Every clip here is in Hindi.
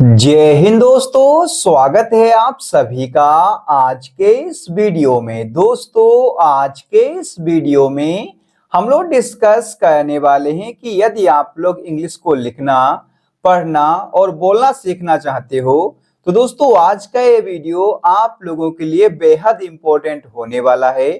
जय हिंद दोस्तों, स्वागत है आप सभी का आज के इस वीडियो में। दोस्तों, आज के इस वीडियो में हम लोग डिस्कस करने वाले हैं कि यदि आप लोग इंग्लिश को लिखना, पढ़ना और बोलना सीखना चाहते हो तो दोस्तों आज का ये वीडियो आप लोगों के लिए बेहद इंपॉर्टेंट होने वाला है।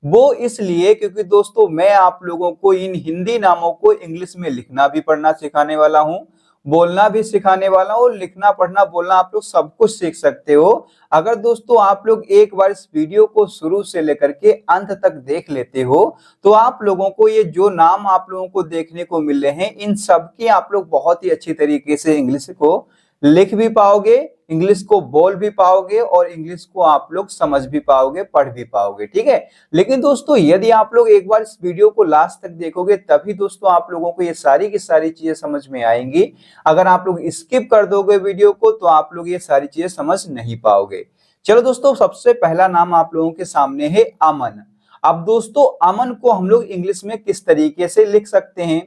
वो इसलिए क्योंकि दोस्तों मैं आप लोगों को इन हिंदी नामों को इंग्लिश में लिखना भी पढ़ना सिखाने वाला हूँ, बोलना भी सिखाने वाला हूँ और लिखना पढ़ना बोलना आप लोग सब कुछ सीख सकते हो। अगर दोस्तों आप लोग एक बार इस वीडियो को शुरू से लेकर के अंत तक देख लेते हो तो आप लोगों को ये जो नाम आप लोगों को देखने को मिल रहे हैं इन सब की आप लोग बहुत ही अच्छी तरीके से इंग्लिश को लिख भी पाओगे, इंग्लिश को बोल भी पाओगे और इंग्लिश को आप लोग समझ भी पाओगे, पढ़ भी पाओगे। ठीक है, लेकिन दोस्तों यदि आप लोग एक बार इस वीडियो को लास्ट तक देखोगे तभी दोस्तों आप लोगों को ये सारी की सारी चीजें समझ में आएंगी। अगर आप लोग स्किप कर दोगे वीडियो को तो आप लोग ये सारी चीजें समझ नहीं पाओगे। चलो दोस्तों, सबसे पहला नाम आप लोगों के सामने है अमन। अब दोस्तों अमन को हम लोग इंग्लिश में किस तरीके से लिख सकते हैं,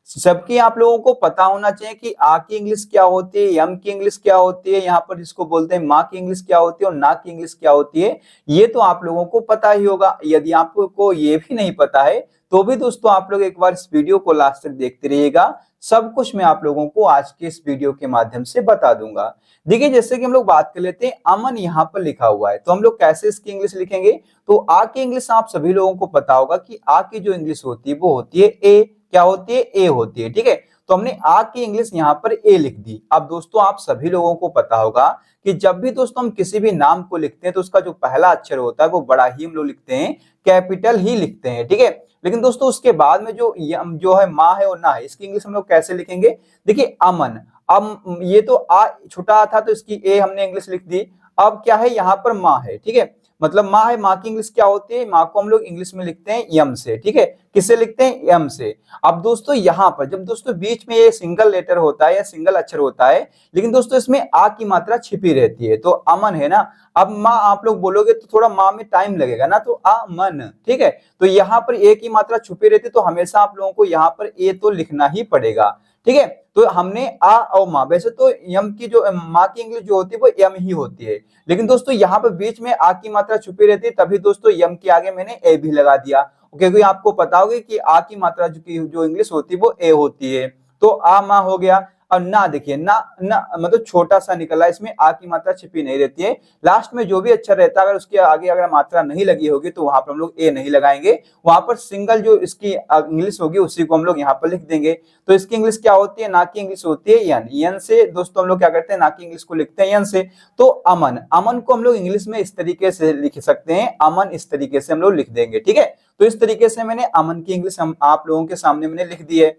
सबकी आप लोगों को पता होना चाहिए कि आ की इंग्लिश क्या होती है, यम की इंग्लिश क्या होती है, यहाँ पर जिसको बोलते हैं माँ की इंग्लिश क्या होती है और ना की इंग्लिश क्या होती है, ये तो आप लोगों को पता ही होगा। यदि आपको ये भी नहीं पता है तो भी दोस्तों आप लोग एक बार इस वीडियो को लास्ट तक देखते रहिएगा, सब कुछ मैं आप लोगों को आज के इस वीडियो के माध्यम से बता दूंगा। देखिए, जैसे कि हम लोग बात कर लेते हैं, अमन यहाँ पर लिखा हुआ है तो हम लोग कैसे इसकी इंग्लिश लिखेंगे। तो आ की इंग्लिश आप सभी लोगों को पता होगा कि आ की जो इंग्लिश होती है वो होती है ए। क्या होती है? ए होती है। ठीक है, तो हमने आ की इंग्लिश यहाँ पर ए लिख दी। अब दोस्तों आप सभी लोगों को पता होगा कि जब भी दोस्तों हम किसी भी नाम को लिखते हैं तो उसका जो पहला अक्षर होता है वो बड़ा ही हम लोग लिखते हैं, कैपिटल ही लिखते हैं। ठीक है, लेकिन दोस्तों उसके बाद में जो है माँ है और ना है, इसकी इंग्लिश हम लोग कैसे लिखेंगे। देखिए अमन, अब ये तो आ छोटा था तो इसकी ए हमने इंग्लिश लिख दी। अब क्या है, यहाँ पर माँ है। ठीक है, मतलब माँ है, माँ की इंग्लिश क्या होती है, माँ को हम लोग इंग्लिश में लिखते हैं यम से। ठीक है, किससे लिखते हैं? यम से। अब दोस्तों यहाँ पर जब दोस्तों बीच में ये सिंगल लेटर होता है या सिंगल अक्षर होता है, लेकिन दोस्तों इसमें आ की मात्रा छिपी रहती है, तो अमन है ना। अब माँ आप लोग बोलोगे तो थोड़ा माँ में टाइम लगेगा ना, तो अमन। ठीक है, तो यहाँ पर ए की मात्रा छुपी रहती है तो हमेशा आप लोगों को यहाँ पर ए तो लिखना ही पड़ेगा। ठीक है, तो हमने आ और माँ, वैसे तो यम की जो माँ की इंग्लिश जो होती है वो यम ही होती है, लेकिन दोस्तों यहाँ पर बीच में आ की मात्रा छुपी रहती है तभी दोस्तों यम के आगे मैंने ए भी लगा दिया, क्योंकि आपको पता होगा कि आ की मात्रा जो इंग्लिश होती है वो ए होती है। तो आ माँ हो गया। और ना, देखिए ना ना मतलब छोटा सा निकला, इसमें आ की मात्रा छिपी नहीं रहती है। लास्ट में जो भी अक्षर रहता है अगर उसके आगे अगर मात्रा नहीं लगी होगी तो वहां पर हम लोग ए नहीं लगाएंगे, वहां पर सिंगल जो इसकी इंग्लिश होगी उसी को हम लोग यहाँ पर लिख देंगे। तो इसकी इंग्लिश क्या होती है? ना की इंग्लिश होती है यन। यन से दोस्तों हम लोग क्या करते हैं, ना की इंग्लिश को लिखते हैं यन से। तो अमन, अमन को हम लोग इंग्लिश में इस तरीके से लिख सकते हैं, अमन इस तरीके से हम लोग लिख देंगे। ठीक है, तो इस तरीके से मैंने अमन की इंग्लिश हम आप लोगों के सामने मैंने लिख दी है।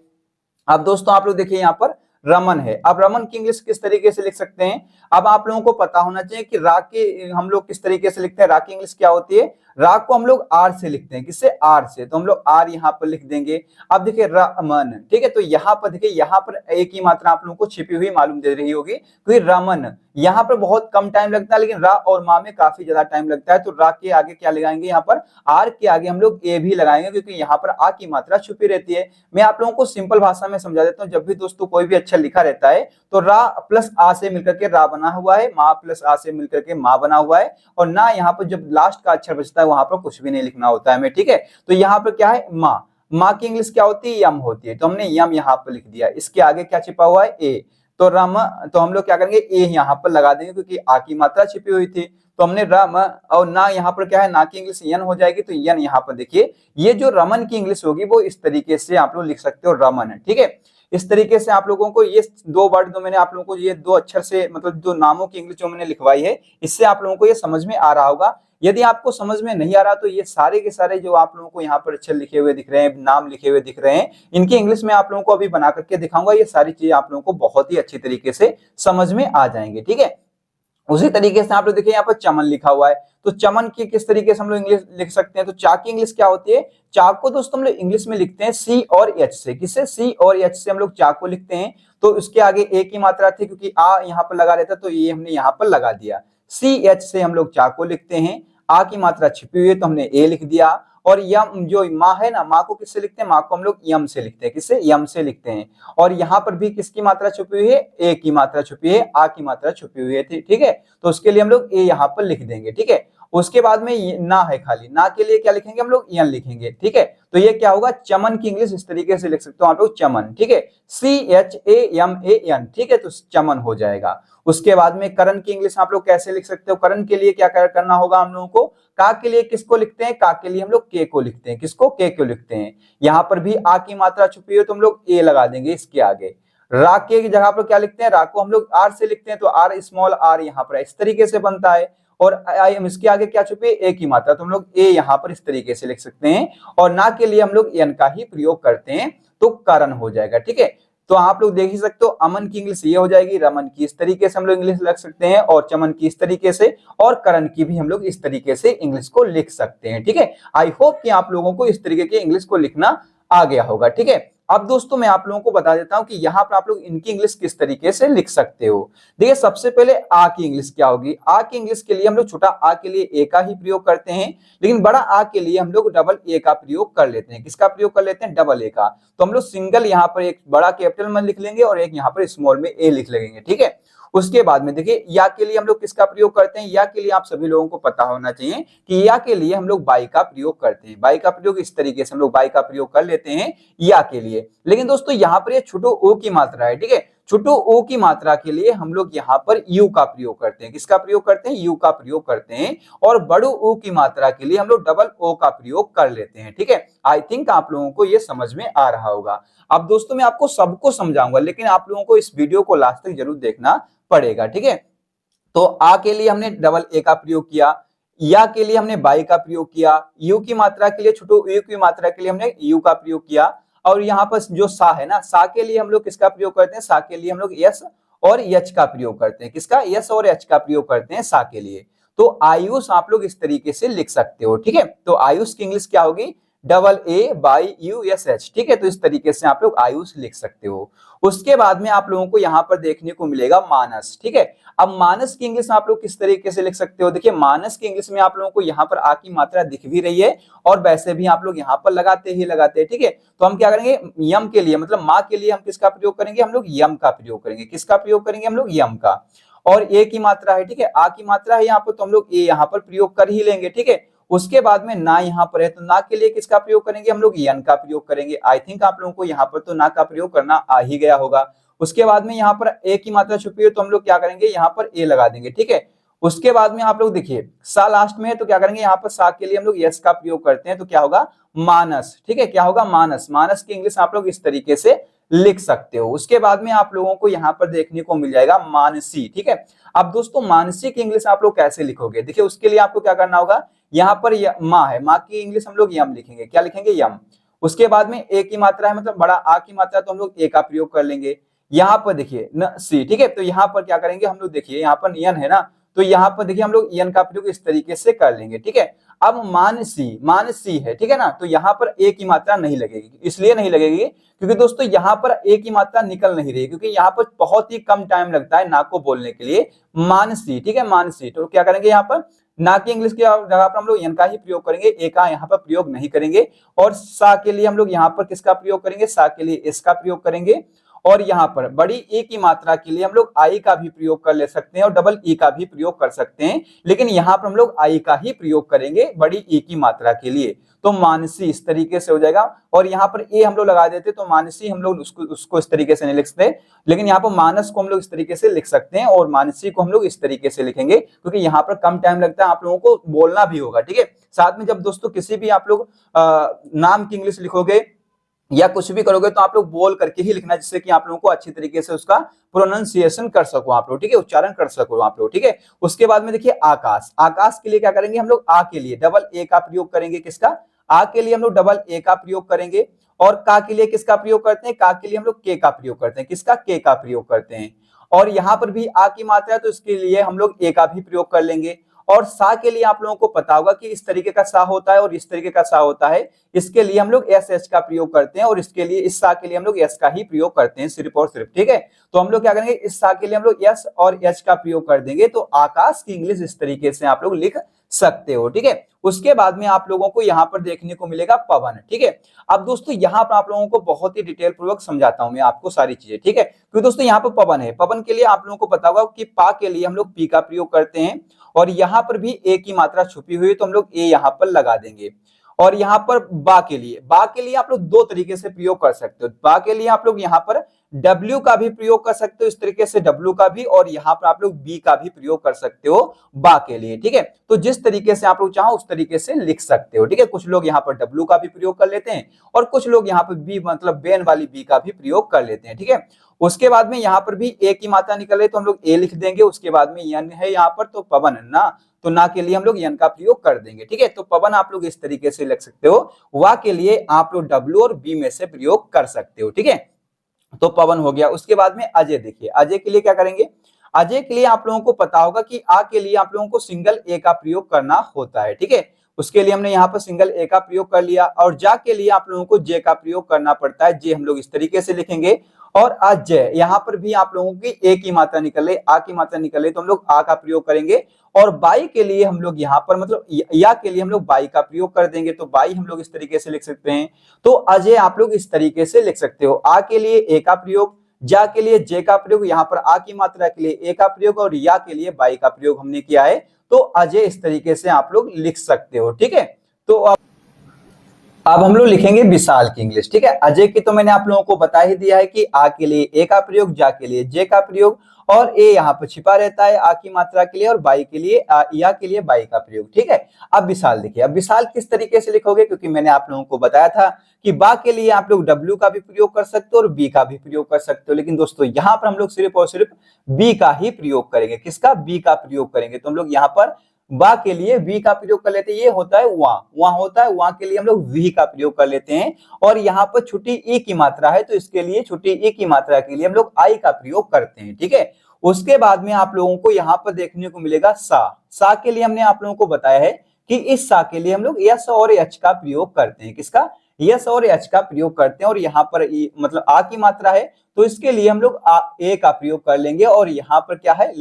अब दोस्तों आप लोग देखिए यहाँ पर रमन है। अब रमन की इंग्लिश किस तरीके से लिख सकते हैं, अब आप लोगों को पता होना चाहिए कि रा की हम लोग किस तरीके से लिखते हैं। रा की इंग्लिश क्या होती है? रा को हम लोग आर से लिखते हैं। किससे? आर से। तो हम लोग आर यहाँ पर लिख देंगे। अब देखिए रमन। ठीक है, तो यहाँ पर देखिए, यहाँ पर ए की मात्रा आप लोगों को छिपी हुई मालूम दे रही होगी, क्योंकि रमन यहाँ पर बहुत कम टाइम लगता है, लेकिन रा और मा में काफी ज्यादा टाइम लगता है। तो रा के आगे क्या लगाएंगे, यहाँ पर आर के आगे हम लोग ए भी लगाएंगे, क्योंकि यहाँ पर आ की मात्रा छुपी रहती है। मैं आप लोगों को सिंपल भाषा में समझा देता हूँ। जब भी दोस्तों कोई भी अक्षर लिखा रहता है तो रा प्लस आ से मिलकर के रा बना हुआ है, मा प्लस आ से मिलकर के मा बना हुआ है, और ना यहाँ पर जब लास्ट का अक्षर बचता है वहां पर कुछ भी नहीं लिखना होता है हमें। ठीक है, तो यहाँ पर क्या है, माँ। माँ की इंग्लिश क्या होती है? यम होती है, तो हमने यम यहाँ पर लिख दिया। इसके आगे क्या छिपा हुआ है? ए। तो रम, तो हम लोग क्या करेंगे, ए यहाँ पर लगा देंगे, क्योंकि आ की मात्रा छिपी हुई थी। तो हमने रम, और ना यहाँ पर क्या है, ना की इंग्लिश यन हो जाएगी, तो यन यहाँ पर देखिए, ये जो रमन की इंग्लिश होगी वो इस तरीके से आप लोग लिख सकते हो, रमन। ठीक है, इस तरीके से आप लोगों को ये दो वर्ड जो मैंने आप लोगों को ये दो अक्षर से मतलब दो नामों की इंग्लिश जो मैंने लिखवाई है, इससे आप लोगों को ये समझ में आ रहा होगा। यदि आपको समझ में नहीं आ रहा तो ये सारे के सारे जो आप लोगों को यहाँ पर अक्षर लिखे हुए दिख रहे हैं, नाम लिखे हुए दिख रहे हैं, इनकी इंग्लिश में आप लोगों को अभी बना करके दिखाऊंगा। ये सारी चीजें आप लोगों को बहुत ही अच्छी तरीके से समझ में आ जाएंगे। ठीक है, उसी तरीके से आप लोग देखिए यहाँ पर चमन लिखा हुआ है, तो चमन की किस तरीके से हम लोग इंग्लिश लिख सकते हैं। तो चा की इंग्लिश क्या होती है? चा को दोस्तों हम लोग इंग्लिश में लिखते हैं सी और एच से। किससे? सी और एच से हम लोग चा को लिखते हैं। तो उसके आगे ए की मात्रा थी, क्योंकि आ यहाँ पर लगा रहता तो ये हमने यहाँ पर लगा दिया। सी एच से हम लोग चा को लिखते हैं। आ की मात्रा छिपी हुई है तो हमने ए लिख दिया। और यम जो माँ है ना, माँ को किससे लिखते हैं, माँ को हम लोग यम से लिखते हैं, किससे, यम से लिखते हैं। और यहाँ पर भी किसकी मात्रा छुपी हुई है, ए की मात्रा छुपी है, आ की मात्रा छुपी हुई है, ठीक है। तो उसके लिए हम लोग ए यहाँ पर लिख देंगे, ठीक है। उसके बाद में ना है खाली, ना के लिए क्या लिखेंगे हम लोग, यन लिखेंगे, ठीक है। तो ये क्या होगा, चमन की इंग्लिश इस तरीके से लिख सकते हो आप लोग, चमन, ठीक है, CHAMAN, ठीक है, तो चमन हो जाएगा। उसके बाद में करण की इंग्लिश आप लोग कैसे लिख सकते हो, करण के लिए क्या करना होगा हम लोगों को, का के लिए किसको लिखते हैं, का के लिए हम लोग के को लिखते हैं, किसको, के को लिखते हैं। यहाँ पर भी आ की मात्रा छुपी है तो हम लोग ए लगा देंगे इसके आगे। रा के की जगह पर क्या लिखते हैं, रा को हम लोग आर से लिखते हैं, तो आर स्मॉल आर यहाँ पर इस तरीके से बनता है। और इसके आगे क्या छुपी है, ए की मात्रा, तो हम लोग ए यहाँ पर इस तरीके से लिख सकते हैं। और ना के लिए हम लोग एन का ही प्रयोग करते हैं, तो करण हो जाएगा, ठीक है। तो आप लोग देख ही सकते हो, अमन की इंग्लिश ये हो जाएगी, रमन की इस तरीके से हम लोग इंग्लिश लिख सकते हैं, और चमन की इस तरीके से, और करण की भी हम लोग इस तरीके से इंग्लिश को लिख सकते हैं, ठीक है। आई होप कि आप लोगों को इस तरीके के इंग्लिश को लिखना आ गया होगा, ठीक है। अब दोस्तों मैं आप लोगों को बता देता हूं कि यहाँ पर आप लोग इनकी इंग्लिश किस तरीके से लिख सकते हो। देखिए सबसे पहले आ की इंग्लिश क्या होगी, आ की इंग्लिश के लिए हम लोग छोटा आ के लिए ए का ही प्रयोग करते हैं, लेकिन बड़ा आ के लिए हम लोग डबल ए का प्रयोग कर लेते हैं। किसका प्रयोग कर लेते हैं, डबल ए का। तो हम लोग सिंगल यहाँ पर एक बड़ा कैपिटल में लिख लेंगे और एक यहाँ पर स्मॉल में ए लिख लेंगे, ठीक है। उसके बाद में देखिए या के लिए हम लोग किसका प्रयोग करते हैं, या के लिए आप सभी लोगों को पता होना चाहिए कि या के लिए हम लोग बाई का प्रयोग करते हैं। बाई का प्रयोग इस तरीके से हम लोग बाई का प्रयोग कर लेते हैं या के लिए। लेकिन दोस्तों यहाँ पर ये छोटो ओ की मात्रा है, ठीक है, छोटो ओ की मात्रा के लिए हम लोग यहाँ पर यू का प्रयोग करते हैं। किसका प्रयोग करते हैं, यू का प्रयोग करते हैं। और बड़ो ओ की मात्रा के लिए हम लोग डबल ओ का प्रयोग कर लेते हैं, ठीक है। आई थिंक आप लोगों को ये समझ में आ रहा होगा। अब दोस्तों मैं आपको सबको समझाऊंगा, लेकिन आप लोगों को इस वीडियो को लास्ट तक जरूर देखना पड़ेगा, ठीक है। तो आ के लिए हमने डबल ए का प्रयोग किया, या के लिए हमने बाई का प्रयोग किया, यू की मात्रा के लिए छोटो यू की मात्रा के लिए हमने यू का प्रयोग किया। और यहाँ पर जो सा है ना, सा के लिए हम लोग किसका प्रयोग करते हैं, सा के लिए हम लोग यस और एच का प्रयोग करते हैं। किसका, यस और एच का प्रयोग करते हैं सा के लिए। तो आयुष आप लोग इस तरीके से लिख सकते हो, ठीक है। तो आयुष की इंग्लिश क्या होगी, double A by U S H, ठीक है। तो इस तरीके से आप लोग आयुष लिख सकते हो। उसके बाद में आप लोगों को यहाँ पर देखने को मिलेगा मानस, ठीक है। अब मानस की इंग्लिश आप लोग किस तरीके से लिख सकते हो, देखिए मानस की इंग्लिश में आप लोगों को यहाँ पर आ की मात्रा दिख भी रही है, और वैसे भी आप लोग यहाँ पर लगाते ही लगाते हैं, ठीक है। तो हम क्या करेंगे, यम के लिए मतलब माँ के लिए हम किसका प्रयोग करेंगे, हम लोग यम का प्रयोग करेंगे। किसका प्रयोग करेंगे, हम लोग यम का। और ए की मात्रा है, ठीक है, आ की मात्रा है यहाँ पर, तो हम लोग ए यहाँ पर प्रयोग कर ही लेंगे, ठीक है। उसके बाद में ना यहाँ पर है, तो ना के लिए किसका प्रयोग करेंगे, हम लोग यन का प्रयोग करेंगे। आई थिंक आप लोगों को यहाँ पर तो ना का प्रयोग करना आ ही गया होगा। उसके बाद में यहाँ पर ए की मात्रा छुपी है, तो हम लोग क्या करेंगे, यहाँ पर ए लगा देंगे, ठीक है। उसके बाद में आप लोग देखिए सा लास्ट में है, तो क्या करेंगे, यहाँ पर सा के लिए हम लोग यस का प्रयोग करते हैं, तो क्या होगा, मानस, ठीक है। क्या होगा, मानस। मानस की इंग्लिश आप लोग इस तरीके से लिख सकते हो। उसके बाद में आप लोगों को यहाँ पर देखने को मिल जाएगा मानसी, ठीक है। अब दोस्तों मानसी की इंग्लिश आप लोग कैसे लिखोगे, देखिए उसके लिए आपको क्या करना होगा, यहाँ पर माँ है, माँ की इंग्लिश हम लोग यम लिखेंगे। क्या लिखेंगे, यम। उसके बाद में ए की मात्रा है, मतलब बड़ा आ की मात्रा, तो हम लोग ए का प्रयोग कर लेंगे। यहाँ पर देखिए न सी, ठीक है। तो यहाँ पर क्या करेंगे हम लोग, देखिए यहाँ पर यन है ना, तो यहाँ पर देखिए हम लोग यन का प्रयोग इस तरीके से कर लेंगे, ठीक है। अब मानसी है, ठीक है ना, तो यहाँ पर ए की मात्रा नहीं लगेगी। इसलिए नहीं लगेगी क्योंकि दोस्तों यहाँ पर ए की मात्रा निकल नहीं रही, क्योंकि यहाँ पर बहुत ही कम टाइम लगता है ना को बोलने के लिए, मानसी, ठीक है, मानसी। तो क्या करेंगे, यहाँ पर ना की इंग्लिश की जगह पर हम लोग यन का ही प्रयोग करेंगे, ए का यहाँ पर प्रयोग नहीं करेंगे। और सा के लिए हम लोग यहाँ पर किसका प्रयोग करेंगे, सा के लिए एस का प्रयोग करेंगे। और यहाँ पर बड़ी ए की मात्रा के लिए हम लोग आई का भी प्रयोग कर ले सकते हैं, और डबल ई का भी प्रयोग कर सकते हैं, लेकिन यहाँ पर हम लोग आई का ही प्रयोग करेंगे बड़ी ई की मात्रा के लिए। तो मानसी इस तरीके से हो जाएगा। और यहाँ पर ए हम लोग लगा देते, तो मानसी हम लोग उसको इस तरीके से नहीं लिख सकते, लेकिन यहाँ पर मानस को हम लोग इस तरीके से लिख सकते हैं, और मानसी को हम लोग इस तरीके से लिखेंगे, क्योंकि यहाँ पर कम टाइम लगता है, आप लोगों को बोलना भी होगा, ठीक है। साथ में जब दोस्तों किसी भी आप लोग नाम की इंग्लिश लिखोगे या कुछ भी करोगे, तो आप लोग बोल करके ही लिखना, जिससे कि आप लोगों को अच्छी तरीके से उसका प्रोनाउंसिएशन कर सको आप लोग, ठीक है, उच्चारण कर सको आप लोग, ठीक है। उसके बाद में देखिए आकाश। आकाश के लिए क्या करेंगे, हम लोग आ के लिए डबल ए का प्रयोग करेंगे। किसका, आ के लिए हम लोग डबल ए का प्रयोग करेंगे। और का के लिए किसका प्रयोग करते हैं, का के लिए हम लोग के का प्रयोग करते हैं। किसका, के का प्रयोग करते हैं। और यहाँ पर भी आ की मात्रा है, तो इसके लिए हम लोग ए का भी प्रयोग कर लेंगे। और सा के लिए आप लोगों को पता होगा कि इस तरीके का सा होता है और इस तरीके का सा होता है, इसके लिए हम लोग एस एच का प्रयोग करते हैं, और इसके लिए इस सा के लिए हम लोग एस का ही प्रयोग करते हैं, सिर्फ और सिर्फ, ठीक है। तो हम लोग क्या करेंगे, इस सा के लिए हम लोग एस और एच का प्रयोग कर देंगे। तो आकाश की इंग्लिश इस तरीके से आप लोग लिख सकते हो। ठीक है, उसके बाद में आप लोगों को यहाँ पर देखने को मिलेगा पवन। ठीक है, अब दोस्तों यहाँ पर आप लोगों को बहुत ही डिटेल पूर्वक समझाता हूं मैं आपको सारी चीजें। ठीक है, क्योंकि दोस्तों यहाँ पर पवन है, पवन के लिए आप लोगों को पता होगा कि पा के लिए हम लोग पी का प्रयोग करते हैं, और यहाँ पर भी ए की मात्रा छुपी हुई है तो हम लोग ए यहाँ पर लगा देंगे। और यहाँ पर बा के लिए आप लोग दो तरीके से प्रयोग कर सकते हो। बा के लिए आप लोग यहाँ पर W का भी प्रयोग कर सकते हो इस तरीके से, W का भी, और यहाँ पर आप लोग B का भी प्रयोग कर सकते हो बा के लिए। ठीक है, तो जिस तरीके से आप लोग चाहो उस तरीके से लिख सकते हो। ठीक है, कुछ लोग यहाँ पर W का भी प्रयोग कर लेते हैं और कुछ लोग यहाँ पर B मतलब बेन वाली B का भी प्रयोग कर लेते हैं। ठीक है, उसके बाद में यहाँ पर भी ए की मात्रा निकल रही तो हम लोग ए लिख देंगे। उसके बाद में यन है यहाँ पर तो पवन ना, तो ना के लिए हम लोग यन का प्रयोग कर देंगे। ठीक है, तो पवन आप लोग इस तरीके से लिख सकते हो, वा के लिए आप लोग W और B में से प्रयोग कर सकते हो। ठीक है, तो पवन हो गया। उसके बाद में अजय, देखिए अजय के लिए क्या करेंगे, अजय के लिए आप लोगों को पता होगा कि आ के लिए आप लोगों को सिंगल ए का प्रयोग करना होता है। ठीक है, उसके लिए हमने यहाँ पर सिंगल ए का प्रयोग कर लिया, और जा के लिए आप लोगों को जे का प्रयोग करना पड़ता है। जे हम लोग इस तरीके से लिखेंगे, और अजय यहाँ पर भी आप लोगों की ए की मात्रा निकले, आ की मात्रा निकले तो हम लोग आ का प्रयोग करेंगे। और बाई के लिए हम लोग यहाँ पर मतलब या के लिए हम लोग बाई का प्रयोग कर देंगे, तो बाई हम लोग इस तरीके से लिख सकते हैं। तो अजय आप लोग इस तरीके से लिख सकते हो, आ के लिए ए का प्रयोग, जा के लिए जे का प्रयोग, यहाँ पर आ की मात्रा के लिए ए का प्रयोग, और या के लिए बाई का प्रयोग हमने किया है। तो अजय इस तरीके से आप लोग लिख सकते हो। ठीक है, तो अब हम लोग लिखेंगे विशाल की इंग्लिश। ठीक है, अजय की तो मैंने आप लोगों को बता ही दिया है कि आ के लिए ए का प्रयोग, जा के लिए जे का प्रयोग, और ए यहाँ पर छिपा रहता है आ की मात्रा के लिए, और बाई के लिए या के लिए बाई का प्रयोग। ठीक है, अब विशाल देखिए, अब विशाल किस तरीके से लिखोगे, क्योंकि मैंने आप लोगों को बताया था कि बा के लिए आप लोग W का भी प्रयोग कर सकते हो और B का भी प्रयोग कर सकते हो, लेकिन दोस्तों यहाँ पर हम लोग सिर्फ और सिर्फ B का ही प्रयोग करेंगे। किसका, B का प्रयोग करेंगे। तो हम लोग यहाँ पर बा के लिए वी का प्रयोग कर लेते हैं, ये होता है वहां होता है, वहां के लिए हम लोग वी का प्रयोग कर लेते हैं। और यहाँ पर छोटी ई की मात्रा है तो इसके लिए छोटी ई की मात्रा के लिए हम लोग आई का प्रयोग करते हैं। ठीक है, उसके बाद में आप लोगों को यहाँ पर देखने को मिलेगा सा के लिए हमने आप लोगों को बताया है कि इस सा के लिए हम लोग यस और एच का प्रयोग करते हैं। किसका, यस और एच का प्रयोग करते हैं। और यहाँ पर मतलब आ की मात्रा है तो इसके लिए हम लोग ए का प्रयोग कर लेंगे। और यहाँ पर क्या है,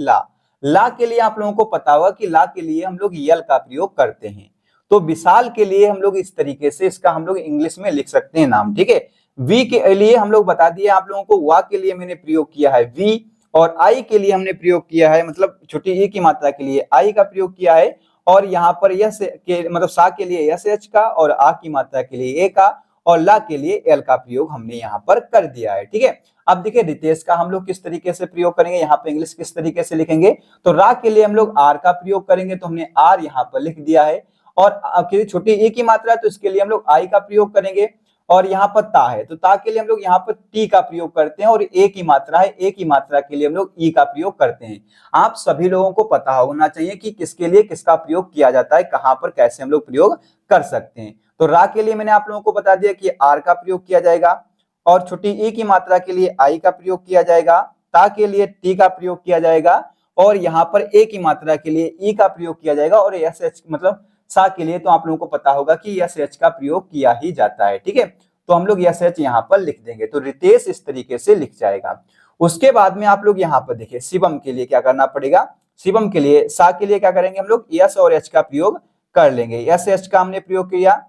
ला के लिए आप लोगों को पता होगा कि ला के लिए हम लोग यल का प्रयोग करते हैं। तो विशाल के लिए हम लोग इस तरीके से इसका हम लोग इंग्लिश में लिख सकते हैं नाम। ठीक है, वी के लिए हम लोग बता दिए आप लोगों को, वा के लिए मैंने प्रयोग किया है वी, और आई के लिए हमने प्रयोग किया है मतलब छोटी ई की मात्रा के लिए आई का प्रयोग किया है। और यहाँ पर यस के मतलब सा के लिए यस एच का, और आ की मात्रा के लिए ए का, और ला के लिए एल का प्रयोग हमने यहाँ पर कर दिया है। ठीक है, अब देखिए रितेश का हम लोग किस तरीके से प्रयोग करेंगे, यहाँ पे इंग्लिश किस तरीके से लिखेंगे। तो रा के लिए हम लोग आर का प्रयोग करेंगे, तो हमने आर यहाँ पर लिख दिया है। और छोटी ई की मात्रा है तो इसके लिए हम लोग आई का प्रयोग करेंगे। और यहाँ पर ता है तो ता के लिए हम लोग यहाँ पर टी का प्रयोग करते हैं। और ए की मात्रा है, ए की मात्रा के लिए हम लोग ई का प्रयोग करते हैं। आप सभी लोगों को पता होना चाहिए कि किसके लिए किसका प्रयोग किया जाता है, कहाँ पर कैसे हम लोग प्रयोग कर सकते हैं। तो रा के लिए मैंने आप लोगों को बता दिया कि आर का प्रयोग किया जाएगा, और छोटी ई की मात्रा के लिए आई का प्रयोग किया जाएगा, ता के लिए टी का प्रयोग किया जाएगा, और यहाँ पर ए की मात्रा के लिए ई का प्रयोग किया जाएगा, और एस एच मतलब सा के लिए तो आप लोगों को पता होगा कि एस एच का प्रयोग किया ही जाता है। ठीक है, तो हम लोग एस एच यहाँ पर लिख देंगे, तो रितेश इस तरीके से लिख जाएगा। उसके बाद में आप लोग यहाँ पर देखिए शिवम के लिए क्या करना पड़ेगा, शिवम के लिए सा के लिए क्या करेंगे, हम लोग एस और एच का प्रयोग कर लेंगे। एस एच का हमने प्रयोग किया,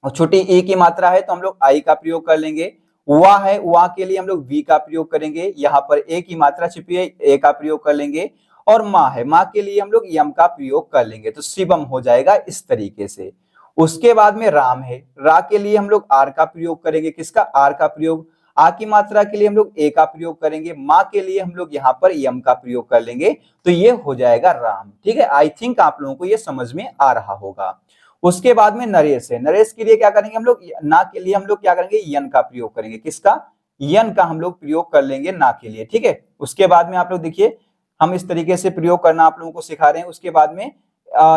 और छोटी ई की मात्रा है तो हम लोग आई का प्रयोग कर लेंगे। वा है, वा के लिए हम लोग वी का प्रयोग करेंगे, यहाँ पर ए की मात्रा छिपी है, ए का प्रयोग कर लेंगे। और माँ है, माँ के लिए हम लोग यम का प्रयोग कर लेंगे, तो शिवम हो जाएगा इस तरीके से। उसके बाद में राम है, रा के लिए हम लोग आर का प्रयोग करेंगे। किसका, आर का प्रयोग। आ की मात्रा के लिए हम लोग ए का प्रयोग करेंगे, माँ के लिए हम लोग यहाँ पर यम का प्रयोग कर लेंगे, तो ये हो जाएगा राम। ठीक है, आई थिंक आप लोगों को ये समझ में आ रहा होगा। उसके बाद में नरेश है, नरेश के लिए क्या करेंगे हम लोग, ना के लिए हम लोग क्या करेंगे, यन का प्रयोग करेंगे। किसका, यन का हम लोग प्रयोग कर लेंगे ना के लिए। ठीक है, उसके बाद में आप लोग देखिए हम इस तरीके से प्रयोग करना आप लोगों को सिखा रहे हैं। उसके बाद में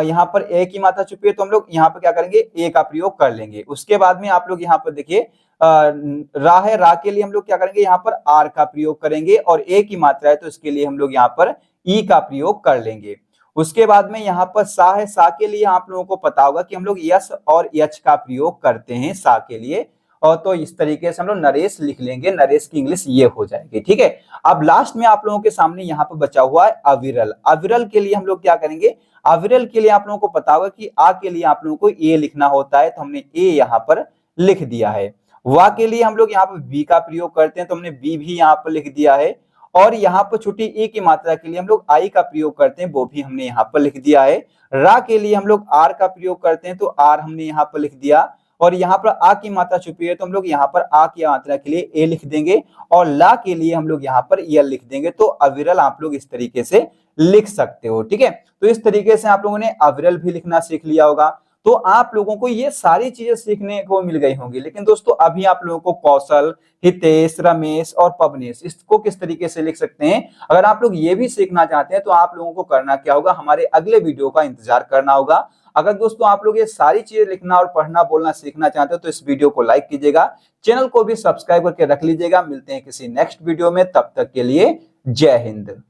यहाँ पर ए की मात्रा छुपी है तो हम लोग यहाँ पर क्या करेंगे, ए का प्रयोग कर लेंगे। उसके बाद में आप लोग यहाँ पर देखिए रा है, रा के लिए हम लोग क्या करेंगे, यहाँ पर आर का प्रयोग करेंगे, और ए की मात्रा है तो इसके लिए हम लोग यहाँ पर ई का प्रयोग कर लेंगे। उसके बाद में यहाँ पर सा है, सा के लिए आप लोगों को पता होगा कि हम लोग यस और यच का प्रयोग करते हैं सा के लिए। और तो इस तरीके से हम लोग नरेश लिख लेंगे, नरेश की इंग्लिश ये हो जाएगी। ठीक है, अब लास्ट में आप लोगों के सामने यहाँ पर बचा हुआ है अविरल। अविरल के लिए हम लोग क्या करेंगे, अविरल के लिए आप लोगों को पता होगा कि आ के लिए आप लोगों को ए लिखना होता है, तो हमने ए यहाँ पर लिख दिया है। वा के लिए हम लोग यहाँ पर बी का प्रयोग करते हैं, तो हमने बी भी यहाँ पर लिख दिया है। और यहाँ पर छोटी ए की मात्रा के लिए हम लोग आई का प्रयोग करते हैं, वो भी हमने यहाँ पर लिख दिया है। रा के लिए हम लोग आर का प्रयोग करते हैं, तो आर हमने यहाँ पर लिख दिया। और यहाँ पर आ की मात्रा छुपी है, तो हम लोग यहाँ पर आ की मात्रा के लिए ए लिख देंगे, और ला के लिए हम लोग यहाँ पर यल लिख देंगे। तो अविरल आप लोग इस तरीके से लिख सकते हो। ठीक है, तो इस तरीके से आप लोगों ने अविरल भी लिखना सीख लिया होगा। तो आप लोगों को ये सारी चीजें सीखने को मिल गई होंगी, लेकिन दोस्तों अभी आप लोगों को कौशल, हितेश, रमेश और पवनेश इसको किस तरीके से लिख सकते हैं, अगर आप लोग ये भी सीखना चाहते हैं तो आप लोगों को करना क्या होगा, हमारे अगले वीडियो का इंतजार करना होगा। अगर दोस्तों आप लोग ये सारी चीजें लिखना और पढ़ना बोलना सीखना चाहते हो तो इस वीडियो को लाइक कीजिएगा, चैनल को भी सब्सक्राइब करके रख लीजिएगा। मिलते हैं किसी नेक्स्ट वीडियो में, तब तक के लिए जय हिंद।